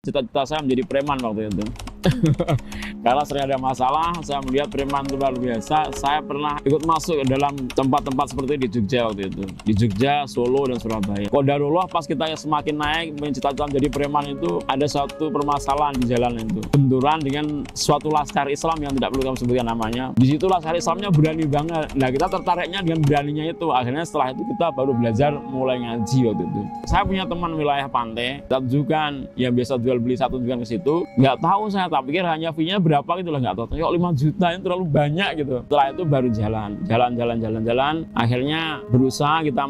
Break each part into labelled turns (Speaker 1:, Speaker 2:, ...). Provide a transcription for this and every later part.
Speaker 1: cita-cita saya menjadi preman waktu itu. Karena sering ada masalah, saya melihat preman itu luar biasa. Saya pernah ikut masuk ke dalam tempat-tempat seperti di Jogja waktu itu. Di Jogja, Solo, dan Surabaya. Qadarullah pas kita semakin naik, cita-cita menjadi preman itu, ada suatu permasalahan di jalan itu. Benturan dengan suatu laskar Islam yang tidak perlu kami sebutkan namanya. Di situ laskar Islamnya berani banget. Nah, kita tertariknya dengan beraninya itu. Akhirnya setelah itu kita baru belajar mulai ngaji waktu itu. Saya punya teman wilayah pantai, satu tunjukkan yang biasa jual beli satu tunjukkan ke situ. Nggak tahu saya, tak pikir hanya fee-nya berapa gitu lah, nggak tahu. Kok 5 juta itu terlalu banyak gitu. Setelah itu baru jalan. Akhirnya berusaha kita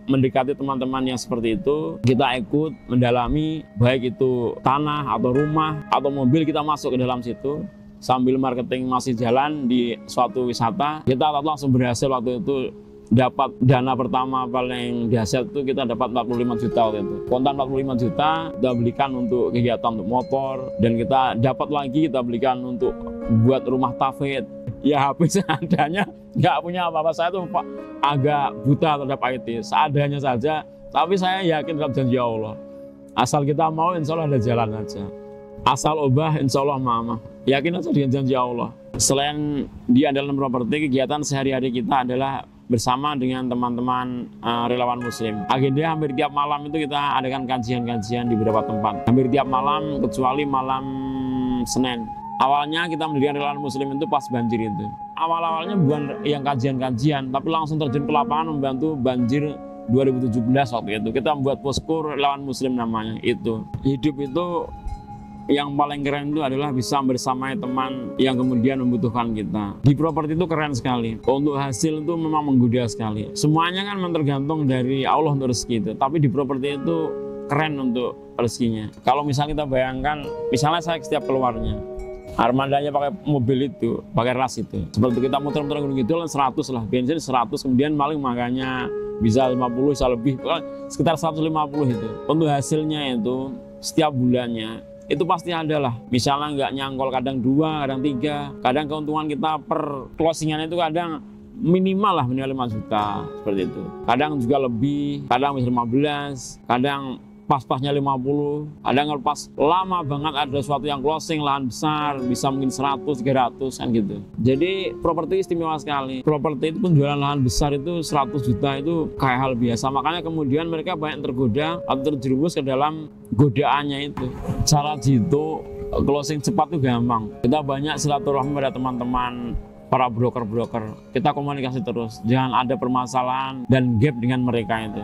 Speaker 1: mendekati teman-teman yang seperti itu. Kita ikut mendalami, baik itu tanah atau rumah atau mobil, kita masuk ke dalam situ. Sambil marketing masih jalan di suatu wisata, kita langsung berhasil waktu itu. Dapat dana pertama paling dahsyat itu kita dapat 45 juta waktu itu. Kontan 45 juta kita belikan untuk kegiatan untuk motor, dan kita dapat lagi kita belikan untuk buat rumah tafid. Ya habis seadanya, nggak punya apa-apa. Saya tuh agak buta terhadap IT, seadanya saja. Tapi saya yakin dalam janji Allah. Asal kita mau, insya Allah ada jalan aja. Asal ubah, insya Allah mama. Yakin aja dengan janji Allah. Selain di Andalan Properti, kegiatan sehari-hari kita adalah bersama dengan teman-teman relawan muslim. Agenda hampir tiap malam itu kita adakan kajian-kajian di beberapa tempat. Hampir tiap malam kecuali malam Senin. Awalnya kita mendirikan relawan muslim itu pas banjir itu. Awal-awalnya bukan yang kajian-kajian, tapi langsung terjun ke lapangan membantu banjir 2017 waktu itu. Kita membuat posko relawan muslim namanya itu. Hidup itu yang paling keren itu adalah bisa bersamai teman yang kemudian membutuhkan kita. Di properti itu keren sekali. Untuk hasil itu memang menggoda sekali. Semuanya kan tergantung dari Allah untuk rezeki itu. Tapi di properti itu keren untuk rezekinya. Kalau misalnya kita bayangkan, misalnya saya setiap keluarnya, armadanya pakai mobil itu, pakai ras itu. Seperti kita muter-muter gunung itu 100 lah, bensin 100, kemudian paling makanya bisa 50, bisa lebih, sekitar 150 itu. Untuk hasilnya itu setiap bulannya itu pasti ada lah. Misalnya nggak nyangkol, kadang 2, kadang 3, kadang keuntungan kita per closingan itu kadang minimal lah, minimal 5 juta seperti itu. Kadang juga lebih, kadang bisa 15, kadang pas-pasnya 50, kadang pas lama banget ada sesuatu yang closing lahan besar bisa mungkin 100, 300 kan gitu. Jadi properti istimewa sekali. Properti itu penjualan lahan besar itu 100 juta itu kayak hal biasa. Makanya kemudian mereka banyak tergoda atau terjerumus ke dalam godaannya itu. Cara jitu closing cepat itu gampang. Kita banyak silaturahmi pada teman-teman para broker-broker. Kita komunikasi terus. Jangan ada permasalahan dan gap dengan mereka itu.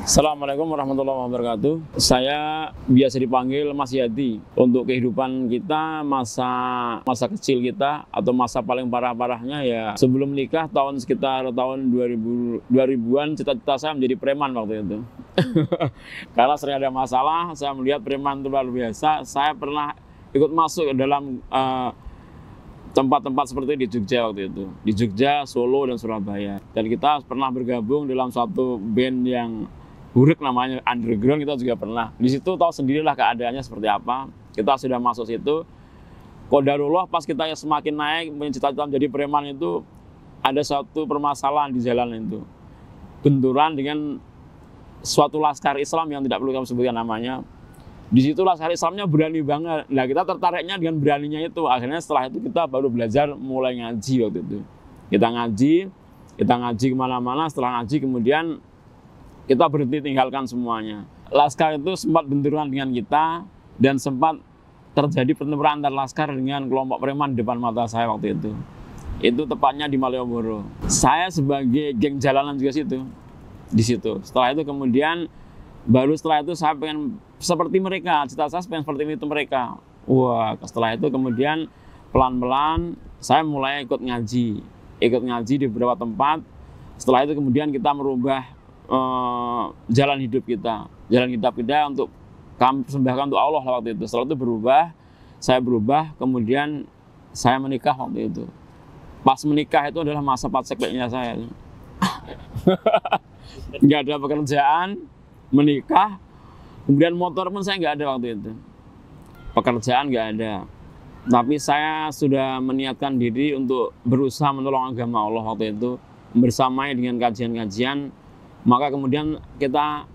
Speaker 1: Assalamualaikum warahmatullahi wabarakatuh. Saya biasa dipanggil Mas Yadi. Untuk kehidupan kita, masa kecil kita atau masa paling parah-parahnya ya sebelum nikah, sekitar tahun 2000-an, cita-cita saya menjadi preman waktu itu. Karena sering ada masalah, saya melihat preman itu luar biasa. Saya pernah ikut masuk ke dalam tempat-tempat seperti di Jogja waktu itu. Di Jogja, Solo, dan Surabaya. Dan kita pernah bergabung dalam suatu band yang buruk namanya underground, kita juga pernah. Di situ tahu sendirilah keadaannya seperti apa. Kita sudah masuk situ. Qadarullah pas kita semakin naik, cita-cita menjadi preman itu, ada suatu permasalahan di jalan itu. Benturan dengan suatu laskar Islam yang tidak perlu kami sebutkan namanya. Di situ laskar Islamnya berani banget. Nah, kita tertariknya dengan beraninya itu. Akhirnya setelah itu kita baru belajar mulai ngaji waktu itu. Kita ngaji kemana-mana. Setelah ngaji kemudian kita berhenti tinggalkan semuanya. Laskar itu sempat benturan dengan kita dan sempat terjadi pertempuran antar laskar dengan kelompok preman di depan mata saya waktu itu. Itu tepatnya di Malioboro. Saya sebagai geng jalanan juga di situ. Setelah itu kemudian setelah itu saya pengen seperti mereka, cita saya pengen seperti itu mereka. Wah, setelah itu kemudian pelan-pelan saya mulai ikut ngaji di beberapa tempat. Setelah itu kemudian kita merubah jalan hidup kita untuk kami persembahkan untuk Allah waktu itu. Setelah itu saya berubah, kemudian saya menikah waktu itu. Pas menikah itu adalah masa pacekliknya saya. Nggak ada pekerjaan, menikah, kemudian motor pun saya nggak ada waktu itu. Pekerjaan nggak ada. Tapi saya sudah meniatkan diri untuk berusaha menolong agama Allah waktu itu, bersamai dengan kajian-kajian. Maka kemudian kita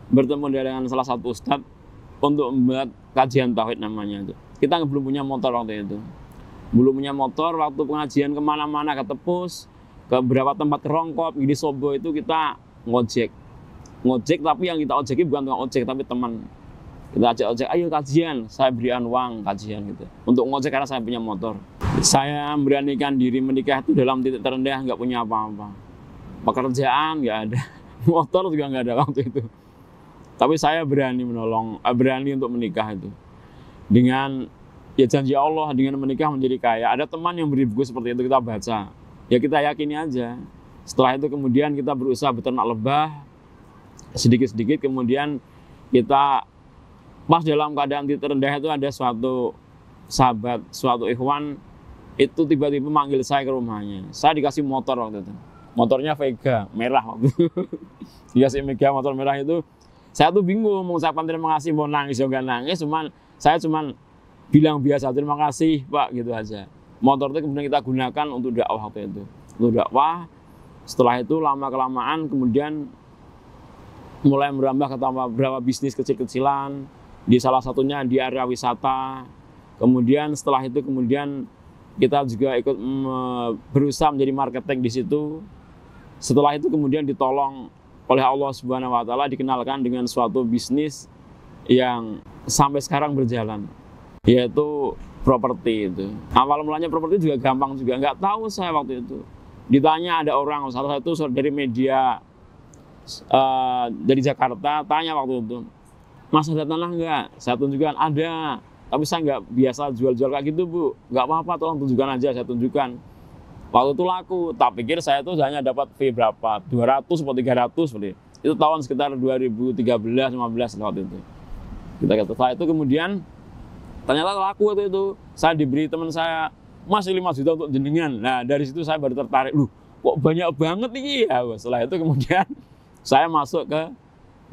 Speaker 1: bertemu dengan salah satu ustadz untuk membuat kajian tauhid namanya itu. Kita belum punya motor waktu itu. Belum punya motor, waktu pengajian kemana-mana, ke Tepus, ke beberapa tempat kerongkop, di Sobo itu kita ngojek. Ngojek, tapi yang kita ojeki bukan tukang ojek, tapi teman. Kita ajak ojek, ayo kajian, saya berikan uang kajian gitu. Untuk ngojek karena saya punya motor. Saya memberanikan diri menikah itu dalam titik terendah, nggak punya apa-apa. Pekerjaan nggak ada, motor juga nggak ada waktu itu. Tapi saya berani menolong, berani untuk menikah itu. Dengan ya janji Allah, dengan menikah menjadi kaya. Ada teman yang beri buku seperti itu, kita baca. Ya kita yakini aja. Setelah itu kemudian kita berusaha beternak lebah, sedikit-sedikit kemudian kita pas dalam keadaan titik terendah itu ada suatu sahabat, suatu ikhwan itu tiba-tiba manggil saya ke rumahnya. Saya dikasih motor waktu itu. Motornya Vega, merah waktu itu. Dikasih Vega motor merah itu. Saya tuh bingung mengucapkan terima kasih, mau nangis juga nangis, saya cuman bilang biasa terima kasih Pak gitu aja. Motor itu kemudian kita gunakan untuk dakwah waktu itu. Untuk dakwah. Setelah itu lama-kelamaan kemudian mulai merambah ke beberapa bisnis kecil-kecilan. Di salah satunya di area wisata. Kemudian setelah itu kemudian kita juga ikut berusaha menjadi marketing di situ. Setelah itu kemudian ditolong oleh Allah Subhanahu wa taala, dikenalkan dengan suatu bisnis yang sampai sekarang berjalan, yaitu properti itu. Awal mulanya properti juga gampang juga, nggak tahu saya waktu itu. Ditanya ada orang, salah satu dari media dari Jakarta, tanya waktu itu, Mas ada tanah nggak? Saya tunjukkan, ada. Tapi saya nggak biasa jual-jual kayak gitu Bu. Nggak apa-apa, tolong tunjukkan aja, saya tunjukkan. Waktu itu laku, tak pikir saya itu hanya dapat fee berapa? 200 atau 300 seperti itu. Itu tahun sekitar 2013-15 waktu itu. Setelah itu kemudian, ternyata laku waktu itu. Saya diberi teman saya, masih 5 juta untuk jenengan. Nah dari situ saya baru tertarik, loh kok banyak banget nih ya. Setelah itu kemudian saya masuk ke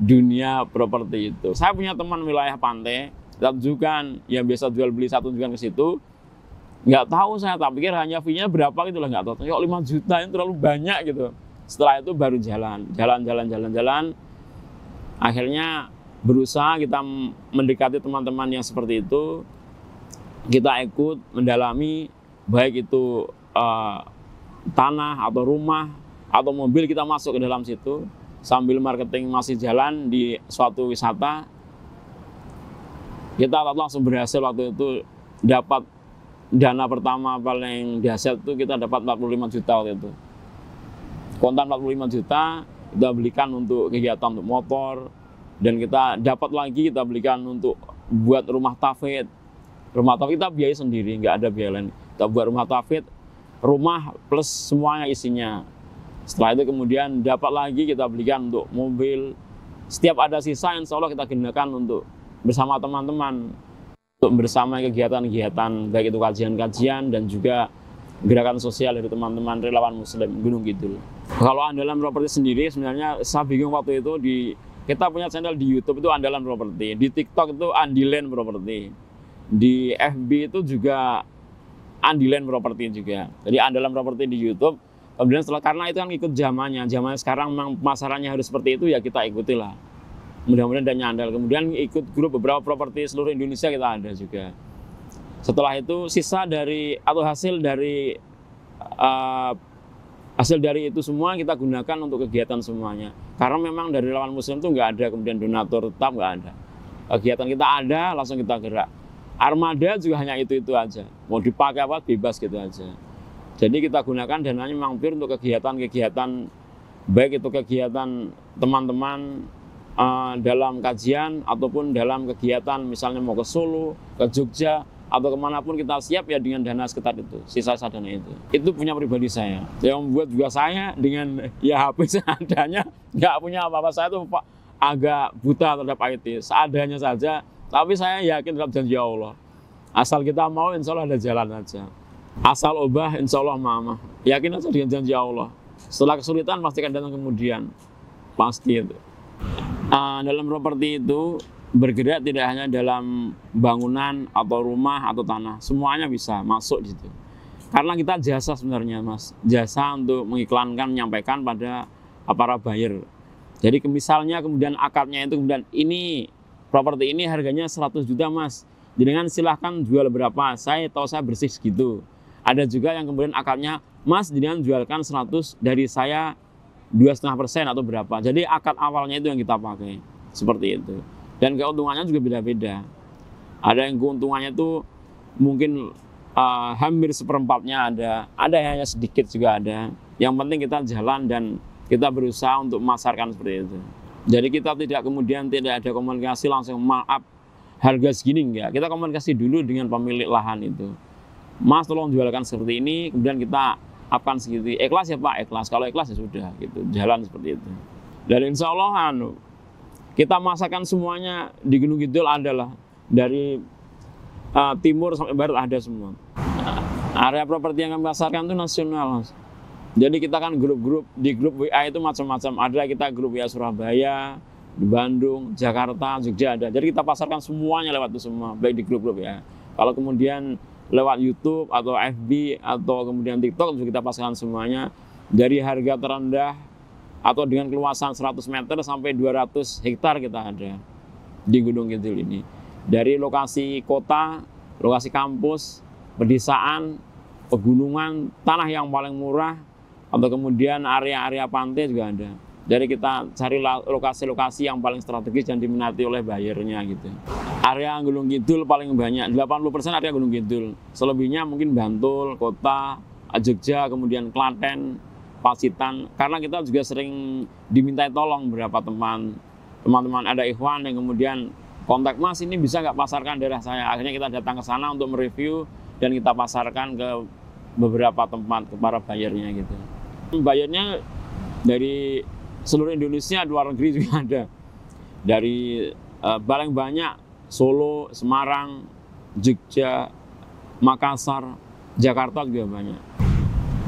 Speaker 1: dunia properti itu. Saya punya teman wilayah pantai, kita tunjukkan, yang biasa jual beli satu tunjukkan ke situ. Nggak tahu saya, tak pikir hanya fee-nya berapa gitu lah, nggak tahu. Kok 5 juta ini terlalu banyak gitu. Setelah itu baru jalan. Akhirnya berusaha kita mendekati teman-teman yang seperti itu. Kita ikut mendalami, baik itu tanah atau rumah atau mobil, kita masuk ke dalam situ. Sambil marketing masih jalan di suatu wisata, kita langsung berhasil waktu itu dapat dana pertama paling dahsyat itu kita dapat 45 juta waktu itu. Kontan 45 juta kita belikan untuk kegiatan untuk motor, dan kita dapat lagi kita belikan untuk buat rumah tafid. Rumah tafid kita biaya sendiri, nggak ada biaya lain. Kita buat rumah tafid, rumah plus semuanya isinya. Setelah itu kemudian dapat lagi kita belikan untuk mobil. Setiap ada sisa, insya Allah kita gunakan untuk bersama teman-teman, untuk bersama kegiatan-kegiatan, baik itu kajian-kajian dan juga gerakan sosial dari teman-teman relawan Muslim Gunung Kidul. Kalau andalan properti sendiri, sebenarnya saya bingung waktu itu. Kita punya channel di YouTube itu andalan properti, di TikTok itu Andilen Properti, di FB itu juga Andilen Properti juga. Jadi andalan properti di YouTube. Kemudian setelah, karena itu kan ikut zamannya sekarang memang pemasarannya harus seperti itu, ya kita ikutilah. Mudah-mudahan dan nyandal. Kemudian ikut grup beberapa properti seluruh Indonesia kita ada juga. Setelah itu sisa dari atau hasil dari itu semua kita gunakan untuk kegiatan semuanya. Karena memang dari relawan Muslim itu nggak ada kemudian donatur tetap, nggak ada. Kegiatan kita ada, langsung kita gerak. Armada juga hanya itu aja. Mau dipakai apa bebas gitu aja. Jadi kita gunakan dananya mampir untuk kegiatan-kegiatan, baik itu kegiatan teman-teman dalam kajian ataupun dalam kegiatan misalnya mau ke Solo, ke Jogja atau kemanapun kita siap ya dengan dana sekitar itu, sisa-sisa dana itu. Itu punya pribadi saya. Yang membuat juga saya dengan ya HP seadanya, nggak punya apa-apa. Saya tuh agak buta terhadap IT, seadanya saja. Tapi saya yakin terhadap janji Allah. Asal kita mau, insya Allah ada jalan aja. Asal obah, insya Allah mama. Yakin aja dengan janji Allah. Setelah kesulitan pasti akan datang kemudian. Pasti itu. Dalam properti itu bergerak tidak hanya dalam bangunan atau rumah atau tanah, semuanya bisa masuk di situ. Karena kita jasa sebenarnya Mas, jasa untuk mengiklankan, menyampaikan pada para buyer. Jadi misalnya kemudian akadnya itu kemudian ini properti ini harganya 100 juta Mas, dengan silahkan jual berapa, saya tahu saya bersih segitu. Ada juga yang kemudian akadnya Mas dengan jualkan 100 dari saya 2,5% atau berapa. Jadi akad awalnya itu yang kita pakai seperti itu. Dan keuntungannya juga beda-beda. Ada yang keuntungannya itu mungkin hampir seperempatnya ada yang hanya sedikit juga ada. Yang penting kita jalan dan kita berusaha untuk memasarkan seperti itu. Jadi kita tidak kemudian tidak ada komunikasi langsung maaf harga segini enggak. Kita komunikasi dulu dengan pemilik lahan itu. Mas tolong jualkan seperti ini, kemudian kita akan segitu. Ikhlas ya Pak, ikhlas. Kalau ikhlas ya sudah gitu, jalan seperti itu. Dan insya Allah kita masakkan semuanya di Gunung Kidul adalah dari timur sampai barat ada semua. Area properti yang kami pasarkan itu nasional, Mas. Jadi kita kan grup-grup, di grup WA itu macam-macam. Ada kita grup WA Surabaya, di Bandung, Jakarta, Jogja ada. Jadi kita pasarkan semuanya lewat itu semua, baik di grup-grup ya. Kalau kemudian lewat YouTube atau FB atau kemudian TikTok juga kita pasarkan semuanya. Dari harga terendah atau dengan keluasan 100 meter sampai 200 hektar kita ada di Gunung Kidul ini. Dari lokasi kota, lokasi kampus, pedesaan, pegunungan, tanah yang paling murah, atau kemudian area-area pantai juga ada. Jadi kita cari lokasi-lokasi yang paling strategis dan diminati oleh buyernya gitu. Area Gunung Kidul paling banyak, 80% area Gunung Kidul. Selebihnya mungkin Bantul, kota, Jogja, kemudian Klaten, Pacitan. Karena kita juga sering dimintai tolong beberapa teman-teman ada ikhwan yang kemudian kontak, Mas ini bisa nggak pasarkan daerah saya. Akhirnya kita datang ke sana untuk mereview dan kita pasarkan ke beberapa tempat ke para buyernya gitu. Buyernya dari seluruh Indonesia, luar negeri juga ada. Dari paling banyak Solo, Semarang, Jogja, Makassar, Jakarta juga banyak.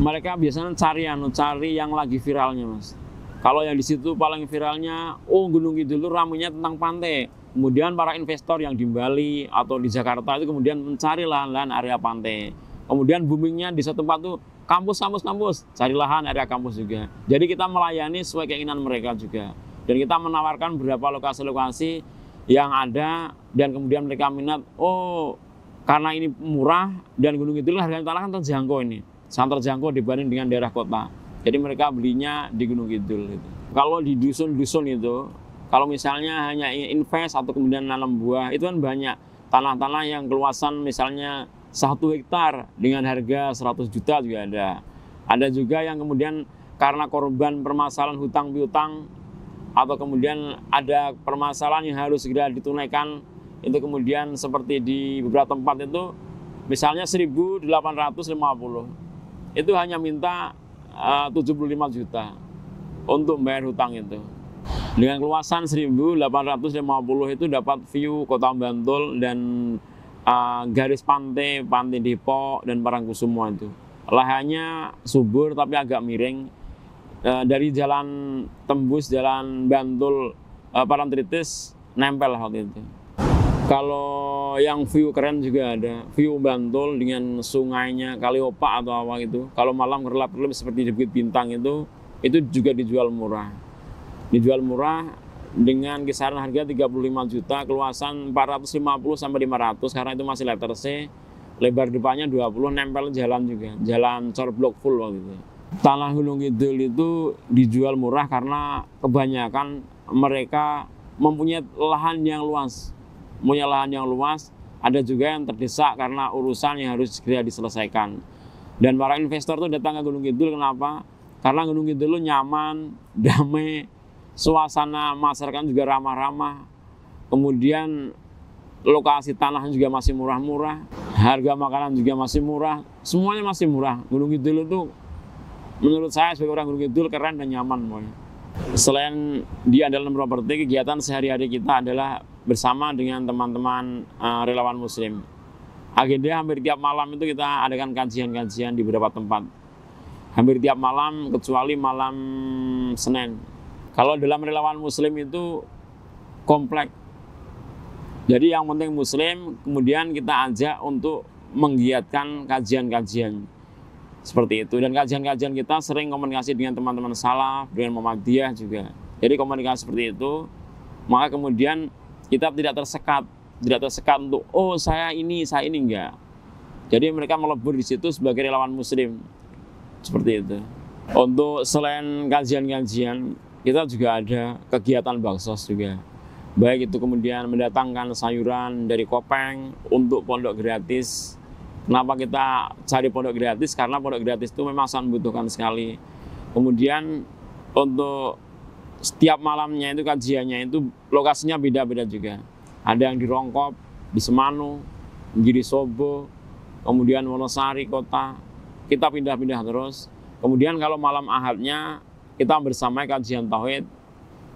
Speaker 1: Mereka biasanya cari yang lagi viralnya, Mas. Kalau yang di situ paling viralnya, Gunung Kidul ramainya tentang pantai. Kemudian para investor yang di Bali atau di Jakarta itu kemudian mencari lahan-lahan area pantai. Kemudian boomingnya di satu tempat tuh kampus, cari lahan area kampus juga. Jadi kita melayani sesuai keinginan mereka juga. Dan kita menawarkan beberapa lokasi-lokasi yang ada dan kemudian mereka minat, karena ini murah dan Gunung Kidul harganya tanah kan terjangkau ini. Sangat terjangkau dibanding dengan daerah kota. Jadi mereka belinya di Gunung Kidul gitu. Kalau di dusun-dusun itu, kalau misalnya hanya invest atau kemudian nanam buah, itu kan banyak tanah-tanah yang keluasan misalnya 1 hektar dengan harga 100 juta juga ada. Ada juga yang kemudian karena korban permasalahan hutang piutang atau kemudian ada permasalahan yang harus segera ditunaikan, itu kemudian seperti di beberapa tempat itu misalnya 1.850 itu hanya minta 75 juta untuk membayar hutang itu. Dengan keluasan 1.850 itu dapat view kota Bantul dan garis pantai Depok dan Parangkusumo itu. Lahannya subur tapi agak miring. Dari jalan tembus jalan Bantul Parantritis nempel waktu itu. Kalau yang view keren juga ada, view Bantul dengan sungainya Kaliopak atau apa gitu. Kalau malam kerlap-kerlip seperti di Bukit Bintang itu juga dijual murah. Dijual murah dengan kisaran harga 35 juta, keluasan 450 sampai 500 karena itu masih letter C. Lebar depannya 20, nempel jalan juga, jalan corblok full waktu itu. Tanah Gunung Kidul itu dijual murah karena kebanyakan mereka mempunyai lahan yang luas. Punya lahan yang luas, ada juga yang terdesak karena urusan yang harus segera diselesaikan. Dan para investor itu datang ke Gunung Kidul kenapa? Karena Gunung Kidul nyaman, damai, suasana masyarakat juga ramah-ramah. Kemudian lokasi tanah juga masih murah-murah, harga makanan juga masih murah, semuanya masih murah. Gunung Kidul itu menurut saya sebagai orang Gunung Kidul keren dan nyaman semuanya. Selain di andalan properti, kegiatan sehari-hari kita adalah bersama dengan teman-teman relawan muslim. Agenda hampir tiap malam itu kita adakan kajian-kajian di beberapa tempat. Hampir tiap malam kecuali malam Senin. Kalau dalam relawan muslim itu komplek Jadi yang penting Muslim, kemudian kita ajak untuk menggiatkan kajian-kajian seperti itu. Dan kajian-kajian kita sering komunikasi dengan teman-teman salaf, dengan Muhammadiyah juga. Jadi komunikasi seperti itu, maka kemudian kita tidak tersekat untuk oh saya ini enggak. Jadi mereka melebur di situ sebagai relawan Muslim seperti itu. Untuk selain kajian-kajian, kita juga ada kegiatan baksos juga. Baik itu kemudian mendatangkan sayuran dari Kopeng untuk pondok gratis. Kenapa kita cari pondok gratis? Karena pondok gratis itu memang sangat membutuhkan sekali. Kemudian untuk setiap malamnya itu kajiannya itu lokasinya beda-beda juga. Ada yang di Rongkop, di Semanu, di Sobo, kemudian Wonosari kota. Kita pindah-pindah terus. Kemudian kalau malam Ahadnya kita bersama kajian tauhid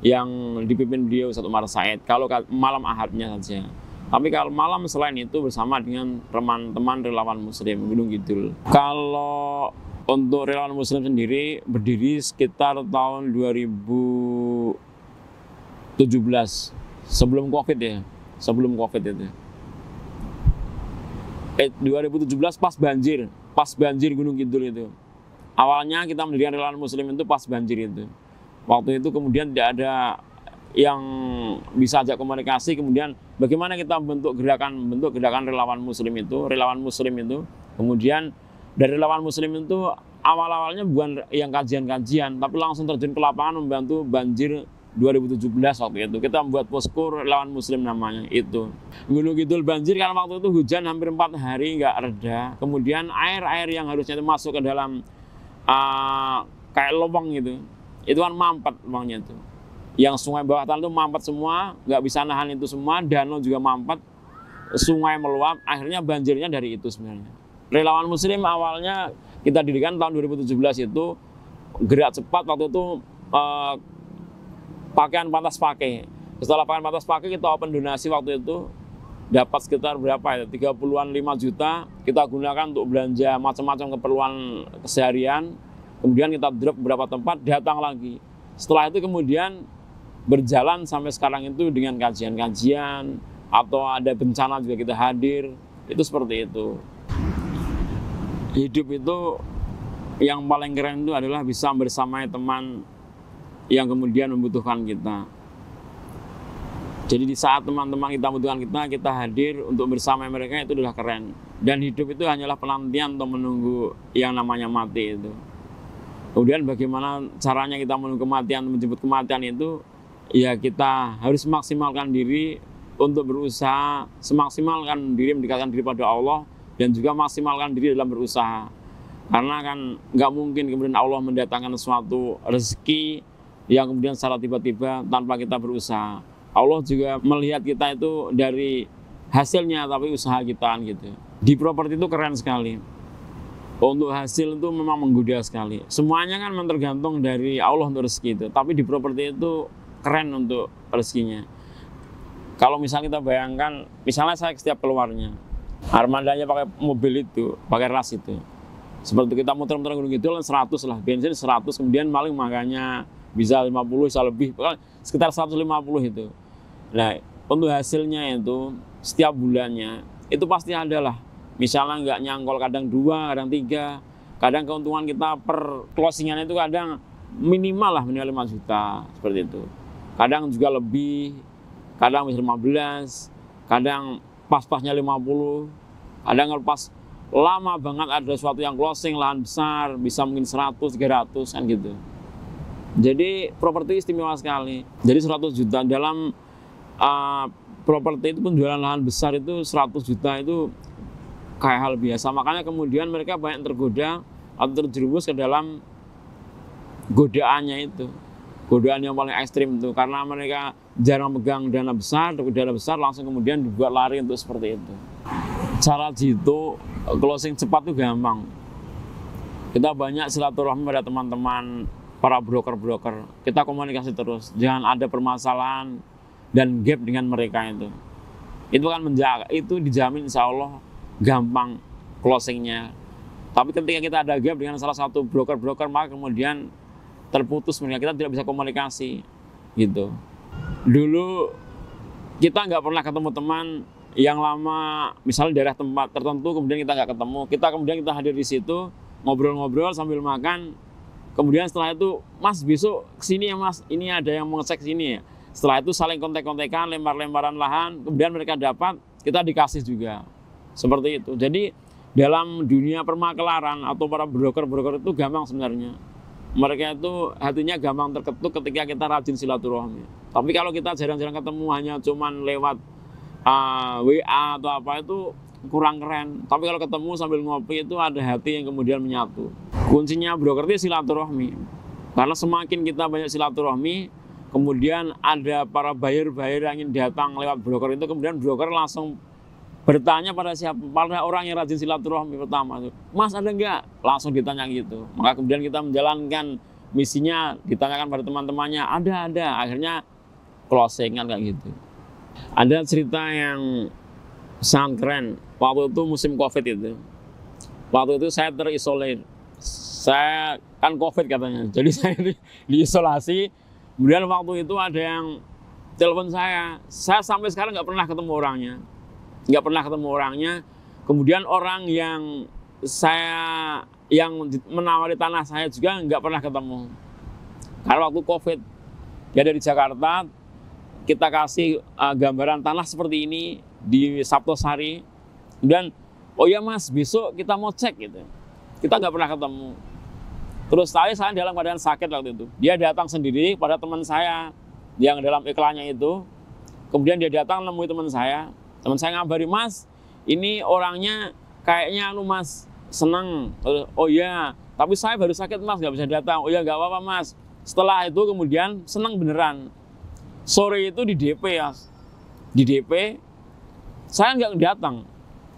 Speaker 1: yang dipimpin beliau Ustaz Umar Said. Kalau malam Ahadnya saja. Tapi kalau malam selain itu bersama dengan teman-teman relawan Muslim Gunung Kidul. Kalau untuk relawan Muslim sendiri berdiri sekitar tahun 2017 sebelum Covid ya, sebelum Covid itu. 2017 pas banjir Gunung Kidul itu. Awalnya kita mendirikan relawan Muslim itu pas banjir itu. Waktu itu kemudian tidak ada yang bisa ajak komunikasi, kemudian bagaimana kita bentuk gerakan relawan Muslim itu. Kemudian dari relawan Muslim itu awal-awalnya bukan yang kajian-kajian, tapi langsung terjun ke lapangan membantu banjir 2017 waktu itu. Kita membuat posko relawan Muslim namanya itu. Gunung Kidul banjir karena waktu itu hujan hampir 4 hari nggak reda. Kemudian air yang harusnya itu masuk ke dalam kayak lubang gitu, itu kan mampet lubangnya itu. Yang sungai bawah tanah itu mampet semua, nggak bisa nahan itu semua. Danau juga mampet, sungai meluap. Akhirnya banjirnya dari itu sebenarnya. Relawan Muslim awalnya kita dirikan tahun 2017 itu gerak cepat waktu itu pakaian pantas pakai. Setelah pakaian pantas pakai kita open donasi waktu itu dapat sekitar berapa ya, 30-an 5 juta kita gunakan untuk belanja macam-macam keperluan keseharian. Kemudian kita drop beberapa tempat, datang lagi. Setelah itu kemudian berjalan sampai sekarang itu dengan kajian-kajian atau ada bencana juga kita hadir. Itu seperti itu. Hidup itu yang paling keren itu adalah bisa bersamai teman yang kemudian membutuhkan kita. Jadi di saat teman-teman kita membutuhkan kita hadir untuk bersama mereka, itu adalah keren. Dan hidup itu hanyalah penantian untuk menunggu yang namanya mati itu. Kemudian bagaimana caranya kita menunggu kematian, menjemput kematian itu, ya kita harus maksimalkan diri untuk berusaha, semaksimalkan diri mendekatkan diri pada Allah, dan juga maksimalkan diri dalam berusaha. Karena kan nggak mungkin kemudian Allah mendatangkan suatu rezeki yang kemudian secara tiba-tiba tanpa kita berusaha. Allah juga melihat kita itu dari hasilnya, tapi usaha kita gitu. Di properti itu keren sekali. Untuk hasil itu memang menggoda sekali. Semuanya kan tergantung dari Allah untuk rezeki itu. Tapi di properti itu keren untuk rezekinya. Kalau misalnya kita bayangkan, misalnya saya setiap keluarnya, armadanya pakai mobil itu, pakai ras itu. Seperti kita muter-muter Gunung Kidul 100 lah, bensin 100, kemudian paling makanya bisa 50, bisa lebih, sekitar 150 itu. Nah, untuk hasilnya itu setiap bulannya itu pasti ada lah. Misalnya nggak nyangkol, kadang 2, kadang 3, kadang keuntungan kita per closingan itu kadang minimal lah minimal 5 juta seperti itu. Kadang juga lebih, kadang bisa 15, kadang pas-pasnya 50, kadang kalau pas lama banget ada sesuatu yang closing lahan besar bisa mungkin 100, 300 kan gitu. Jadi properti istimewa sekali. Jadi 100 juta dalam properti itu penjualan lahan besar itu 100 juta itu kayak hal biasa. Makanya kemudian mereka banyak tergoda atau terjerumus ke dalam godaannya itu. Godaan yang paling ekstrim itu. Karena mereka jarang pegang dana besar langsung kemudian dibuat lari untuk seperti itu. Cara jitu closing cepat itu gampang. Kita banyak silaturahmi pada teman-teman para broker-broker. Kita komunikasi terus. Jangan ada permasalahan dan gap dengan mereka itu. Itu kan menjaga, itu dijamin insya Allah gampang closingnya. Tapi ketika kita ada gap dengan salah satu broker-broker, maka kemudian terputus mereka, kita tidak bisa komunikasi gitu. Dulu kita nggak pernah ketemu teman yang lama, misalnya daerah tempat tertentu, kemudian kita nggak ketemu, kemudian kita hadir di situ, ngobrol-ngobrol sambil makan, kemudian setelah itu, Mas besok kesini ya Mas, ini ada yang mau ngecek sini ya. Setelah itu saling kontek-kontekan, lempar-lemparan lahan, kemudian mereka dapat, kita dikasih juga. Seperti itu. Jadi dalam dunia permakelaran atau para broker-broker itu gampang sebenarnya. Mereka itu hatinya gampang terketuk ketika kita rajin silaturahmi. Tapi kalau kita jarang-jarang ketemu, hanya cuman lewat WA atau apa, itu kurang keren. Tapi kalau ketemu sambil ngopi itu ada hati yang kemudian menyatu. Kuncinya broker itu silaturahmi. Karena semakin kita banyak silaturahmi, kemudian ada para buyer-buyer yang ingin datang lewat broker itu, kemudian broker langsung bertanya pada orang yang rajin silaturahmi pertama itu, Mas ada enggak? Langsung ditanya gitu. Maka kemudian kita menjalankan misinya, ditanyakan pada teman-temannya, ada. Akhirnya closing kan kayak gitu. Ada cerita yang sangat keren. Waktu itu musim COVID itu. Waktu itu saya terisolir. Saya kan COVID katanya. Jadi saya diisolasi. Kemudian waktu itu ada yang telepon saya. Saya sampai sekarang nggak pernah ketemu orangnya. Kemudian orang yang menawari tanah saya juga nggak pernah ketemu. Karena waktu COVID, dia dari Jakarta, kita kasih gambaran tanah seperti ini di Saptosari. Kemudian, oh ya Mas, besok kita mau cek gitu. Kita nggak pernah ketemu. Terus saya dalam keadaan sakit waktu itu. Dia datang sendiri pada teman saya yang dalam iklannya itu. Kemudian dia datang nemui teman saya. Teman saya ngabari, Mas, ini orangnya kayaknya Mas senang. Oh iya, tapi saya baru sakit Mas, nggak bisa datang. Oh iya, nggak apa-apa Mas. Setelah itu kemudian senang beneran. Sore itu di DP ya. Di DP, saya nggak datang.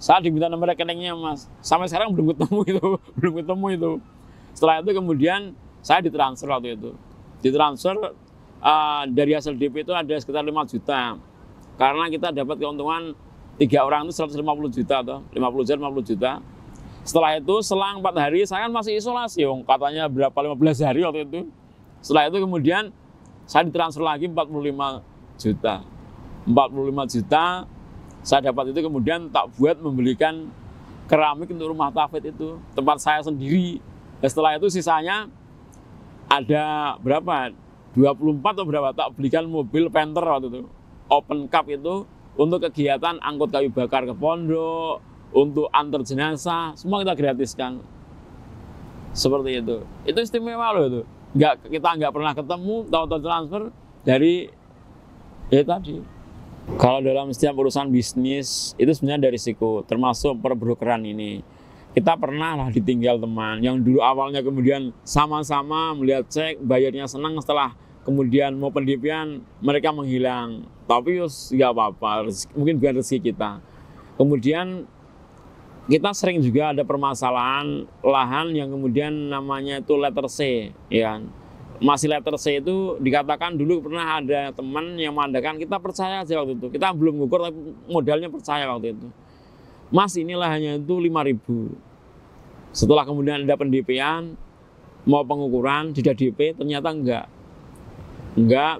Speaker 1: Saya diminta nomor rekeningnya Mas. Sampai sekarang belum ketemu itu. Setelah itu kemudian saya ditransfer waktu itu. Ditransfer dari hasil DP itu ada sekitar 5 juta. Karena kita dapat keuntungan 3 orang itu 150 juta atau 50 juta. Setelah itu selang 4 hari saya kan masih isolasi, katanya berapa 15 hari waktu itu. Setelah itu kemudian saya ditransfer lagi 45 juta. 45 juta saya dapat itu, kemudian tak buat membelikan keramik untuk rumah tafid itu, tempat saya sendiri. Dan setelah itu sisanya ada berapa? 24 atau berapa, tak belikan mobil Panther waktu itu. Open cup itu untuk kegiatan angkut kayu bakar ke pondok, untuk antar jenazah, semua kita gratiskan. Seperti itu. Itu istimewa loh itu. Kita nggak pernah ketemu, tahu-tahu transfer dari tadi. Kalau dalam setiap urusan bisnis itu sebenarnya ada risiko, termasuk perbrokeran ini. Kita pernah lah ditinggal teman yang dulu awalnya kemudian sama-sama melihat cek, bayarnya senang, setelah kemudian mau pendipian mereka menghilang. Tapi nggak apa-apa, mungkin bukan rezeki kita. Kemudian kita sering juga ada permasalahan lahan yang kemudian namanya itu letter C, ya. Masih letter C itu dikatakan dulu pernah ada teman yang mengadakan, kita percaya aja waktu itu. Kita belum ngukur tapi modalnya percaya waktu itu. Mas, inilah hanya itu 5.000. Setelah kemudian ada pendipian, mau pengukuran, tidak DP, ternyata enggak,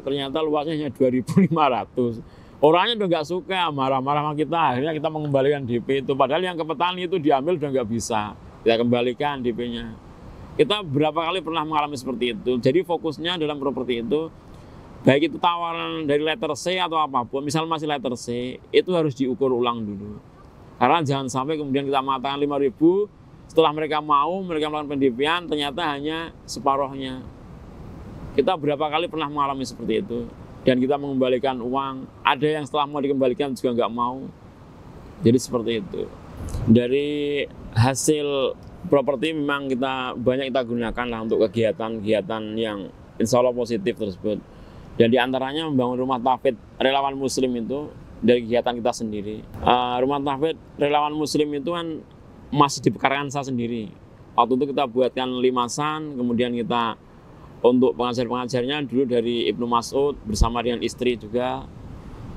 Speaker 1: ternyata luasnya hanya 2.500. Orangnya udah nggak suka, marah-marah sama kita. Akhirnya kita mengembalikan DP itu. Padahal yang ke petani itu diambil udah nggak bisa. Kita kembalikan DP-nya. Kita berapa kali pernah mengalami seperti itu. Jadi fokusnya dalam properti itu, baik itu tawaran dari letter C atau apapun, misal masih letter C, itu harus diukur ulang dulu. Karena jangan sampai kemudian kita mengatakan 5.000, setelah mereka melakukan pendipian, ternyata hanya separuhnya. Kita berapa kali pernah mengalami seperti itu. Dan kita mengembalikan uang, ada yang setelah mau dikembalikan juga nggak mau. Jadi seperti itu. Dari hasil properti memang banyak kita gunakan lah untuk kegiatan-kegiatan yang insya Allah positif tersebut. Dan diantaranya membangun rumah tafid relawan muslim itu dari kegiatan kita sendiri. Rumah tafid relawan muslim itu kan masih di pekarangan saya sendiri. Waktu itu kita buatkan limasan, kemudian kita untuk pengajar-pengajarnya dulu dari Ibnu Mas'ud bersama dengan istri juga.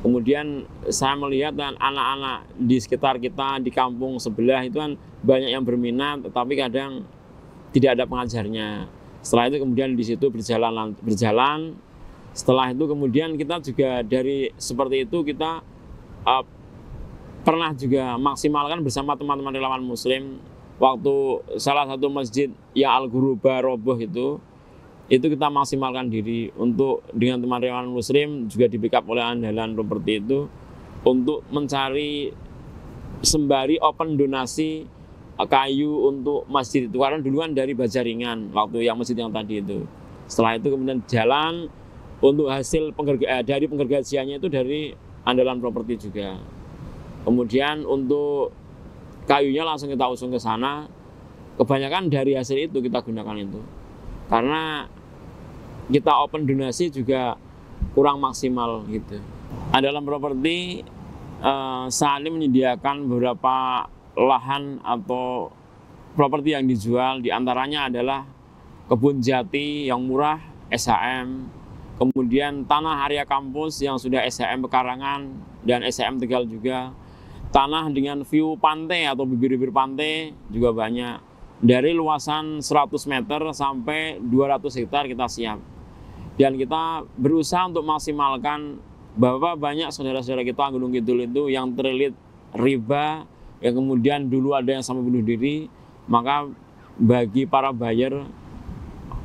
Speaker 1: Kemudian saya melihat dan anak-anak di sekitar kita di kampung sebelah itu kan banyak yang berminat, tetapi kadang tidak ada pengajarnya. Setelah itu kemudian di situ berjalan Setelah itu kemudian kita juga dari seperti itu kita pernah juga maksimalkan bersama teman-teman relawan muslim waktu salah satu masjid yang Al-Ghuruba roboh itu kita maksimalkan diri untuk dengan teman relawan muslim juga di backup oleh Andalan Properti itu untuk mencari sembari open donasi kayu untuk masjid itu, karena duluan dari Bajaringan waktu yang masjid yang tadi itu. Setelah itu kemudian jalan untuk hasil dari penggergajiannya itu dari Andalan Properti juga. Kemudian untuk kayunya langsung kita usung ke sana. Kebanyakan dari hasil itu kita gunakan itu. Karena kita open donasi juga kurang maksimal gitu. Andalan Properti saat ini menyediakan beberapa lahan atau properti yang dijual, diantaranya adalah kebun jati yang murah SHM, kemudian tanah area kampus yang sudah SHM Pekarangan dan SHM Tegal juga, tanah dengan view pantai atau bibir-bibir pantai juga banyak, dari luasan 100 meter sampai 200 hektar kita siap. Dan kita berusaha untuk maksimalkan bahwa banyak saudara-saudara kita Gunung Kidul itu yang terlilit riba, yang kemudian dulu ada yang sampai bunuh diri, maka bagi para buyer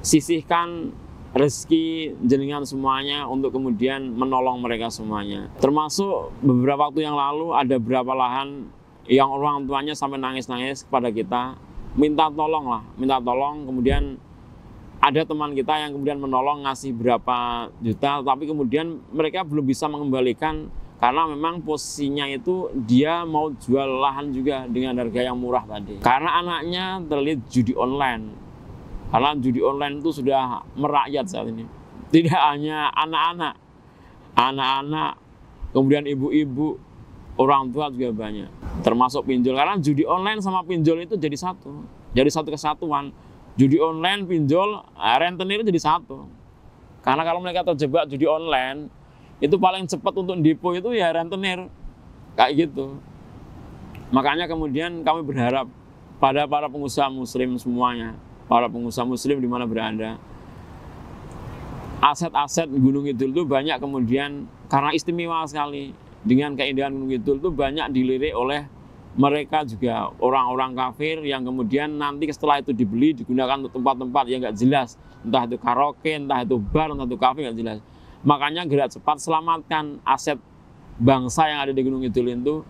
Speaker 1: sisihkan rezeki jenengan semuanya untuk kemudian menolong mereka semuanya. Termasuk beberapa waktu yang lalu ada beberapa lahan yang orang tuanya sampai nangis-nangis kepada kita, minta tolong, kemudian ada teman kita yang kemudian menolong ngasih berapa juta, tapi kemudian mereka belum bisa mengembalikan karena memang posisinya itu dia mau jual lahan juga dengan harga yang murah tadi. Karena anaknya terlilit judi online. Karena judi online itu sudah merakyat saat ini. Tidak hanya anak-anak, kemudian ibu-ibu, orang tua juga banyak. Termasuk pinjol. Karena judi online sama pinjol itu jadi satu kesatuan. Judi online, pinjol, rentenir jadi satu. Karena kalau mereka terjebak judi online, itu paling cepat untuk depo itu ya rentenir, kayak gitu. Makanya kemudian kami berharap pada para pengusaha muslim semuanya, para pengusaha muslim di mana berada, aset-aset Gunung Kidul itu banyak kemudian karena istimewa sekali dengan keindahan Gunung Kidul itu banyak dilirik oleh mereka juga orang-orang kafir yang kemudian nanti setelah itu dibeli digunakan untuk tempat-tempat yang nggak jelas, entah itu karaoke, entah itu bar, entah itu kafe, nggak jelas. Makanya gerak cepat selamatkan aset bangsa yang ada di Gunung Kidul itu.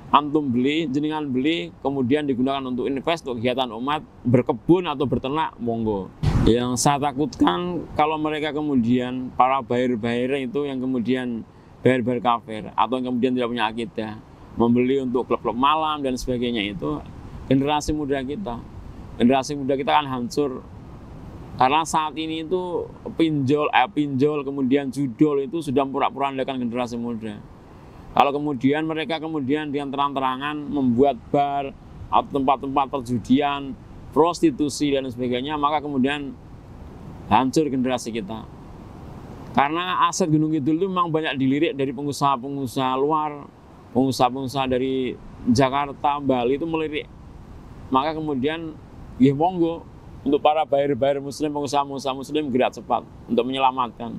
Speaker 1: Antum beli, jenengan beli, kemudian digunakan untuk invest, untuk kegiatan umat, berkebun atau berternak, monggo. Yang saya takutkan kalau mereka kemudian, para buyer-buyer itu yang kemudian buyer-buyer kafir, atau yang kemudian tidak punya akidah, membeli untuk klub-klub malam dan sebagainya itu, generasi muda kita kan hancur. Karena saat ini itu pinjol kemudian judol itu sudah pura-purandakan generasi muda. Kalau kemudian mereka kemudian dengan terang-terangan membuat bar atau tempat-tempat perjudian, prostitusi dan sebagainya, maka kemudian hancur generasi kita. Karena aset Gunung Kidul itu memang banyak dilirik dari pengusaha-pengusaha luar, pengusaha-pengusaha dari Jakarta, Bali itu melirik. Maka kemudian ya monggo, untuk para buyer-buyer muslim, pengusaha-pengusaha muslim gerak cepat untuk menyelamatkan.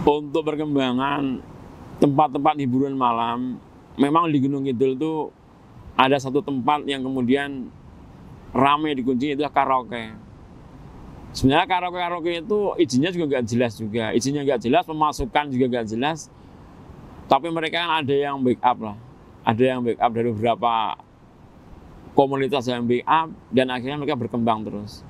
Speaker 1: Untuk perkembangan tempat-tempat hiburan malam, memang di Gunung Kidul itu ada satu tempat yang kemudian ramai dikunci, itu karaoke. Sebenarnya karaoke itu izinnya juga nggak jelas juga, pemasukan juga nggak jelas. Tapi mereka kan ada yang backup lah, dari beberapa komunitas yang backup dan akhirnya mereka berkembang terus.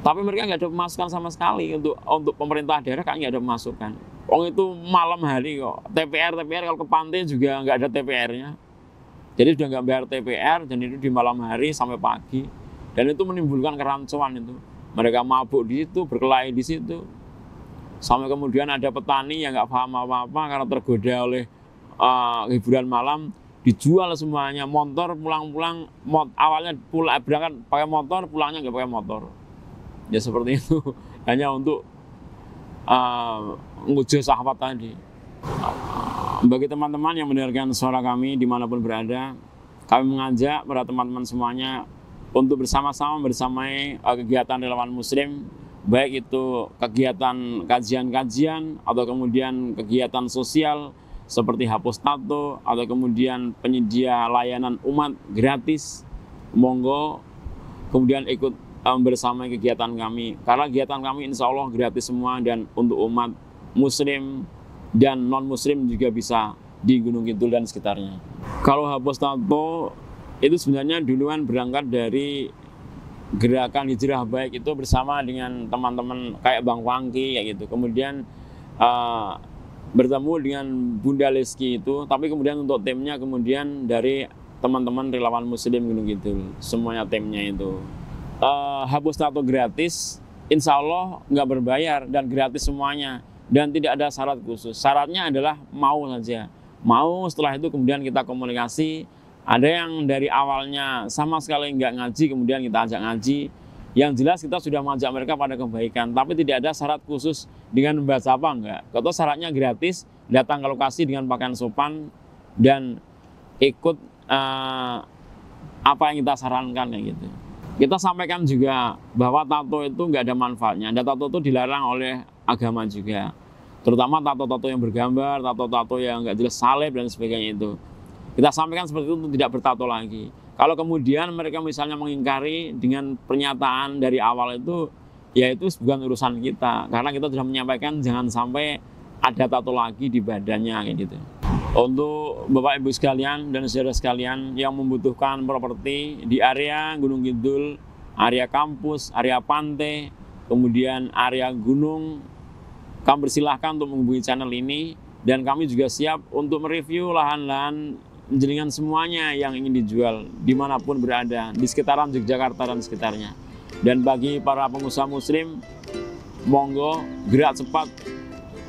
Speaker 1: Tapi mereka nggak ada pemasukan sama sekali untuk pemerintah daerah, kan nggak ada pemasukan. Itu malam hari kok. TPR kalau ke pantai juga nggak ada TPR-nya. Jadi sudah nggak bayar TPR dan itu di malam hari sampai pagi. Dan itu menimbulkan kerancuan itu. Mereka mabuk di situ, berkelahi di situ. Sampai kemudian ada petani yang nggak paham apa-apa karena tergoda oleh hiburan malam, dijual semuanya. Motor pulang-pulang, awalnya berangkat pakai motor, pulangnya nggak pakai motor. Ya seperti itu, hanya untuk nguji sahabat tadi. Bagi teman-teman yang mendengarkan suara kami dimanapun berada, kami mengajak para teman-teman semuanya untuk bersama-sama bersamai kegiatan relawan muslim baik itu kegiatan kajian-kajian atau kemudian kegiatan sosial seperti hapus tato atau kemudian penyedia layanan umat gratis, monggo kemudian ikut bersama kegiatan kami, karena kegiatan kami insya Allah gratis semua dan untuk umat muslim dan non muslim juga bisa di Gunung Kidul dan sekitarnya. Kalau hapus tato itu sebenarnya duluan berangkat dari gerakan hijrah baik itu bersama dengan teman-teman kayak Bang Wangki kayak gitu. Kemudian bertemu dengan Bunda Leski itu, tapi kemudian untuk timnya kemudian dari teman-teman relawan muslim Gunung Kidul, semuanya timnya itu. Hapus tato gratis, insya Allah nggak berbayar dan gratis semuanya dan tidak ada syarat khusus. Syaratnya adalah mau saja. Mau, setelah itu kemudian kita komunikasi. Ada yang dari awalnya sama sekali nggak ngaji, kemudian kita ajak ngaji. Yang jelas kita sudah mengajak mereka pada kebaikan, tapi tidak ada syarat khusus dengan membaca apa enggak. Kalau syaratnya gratis, datang ke lokasi dengan pakaian sopan dan ikut apa yang kita sarankan ya gitu. Kita sampaikan juga bahwa tato itu nggak ada manfaatnya. Dan tato itu dilarang oleh agama juga. Terutama tato-tato yang bergambar, tato-tato yang nggak jelas salib dan sebagainya itu. Kita sampaikan seperti itu untuk tidak bertato lagi. Kalau kemudian mereka misalnya mengingkari dengan pernyataan dari awal itu, ya itu bukan urusan kita. Karena kita sudah menyampaikan jangan sampai ada tato lagi di badannya kayak gitu. Untuk Bapak Ibu sekalian dan saudara sekalian yang membutuhkan properti di area Gunung Kidul, area kampus, area pantai, kemudian area gunung, kami persilahkan untuk menghubungi channel ini dan kami juga siap untuk mereview lahan-lahan jenengan semuanya yang ingin dijual dimanapun berada di sekitaran Yogyakarta dan sekitarnya. Dan bagi para pengusaha muslim, monggo gerak cepat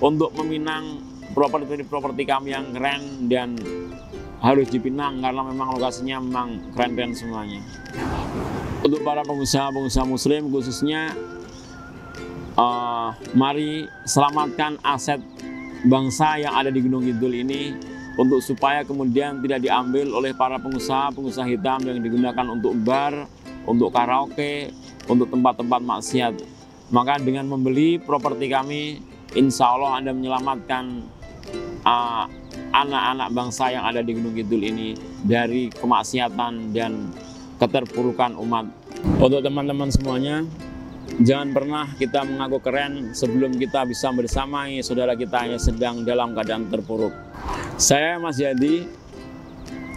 Speaker 1: untuk meminang properti kami yang keren dan harus dipinang karena memang lokasinya memang keren-keren semuanya. Untuk para pengusaha muslim khususnya, mari selamatkan aset bangsa yang ada di Gunung Kidul ini untuk supaya kemudian tidak diambil oleh para pengusaha hitam yang digunakan untuk bar, untuk karaoke, untuk tempat-tempat maksiat. Maka dengan membeli properti kami, insya Allah Anda menyelamatkan anak-anak bangsa yang ada di Gunung Kidul ini dari kemaksiatan dan keterpurukan umat. Untuk teman-teman semuanya, jangan pernah kita mengaku keren sebelum kita bisa bersamai saudara kita yang sedang dalam keadaan terpuruk. Saya Mas Yadi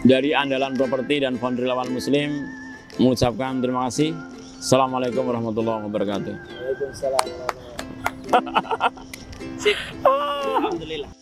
Speaker 1: dari Andalan Properti dan Founder Relawan Muslim mengucapkan terima kasih. Assalamualaikum warahmatullahi wabarakatuh.
Speaker 2: Waalaikumsalam warahmatullahi wabarakatuh. Sip. Alhamdulillah.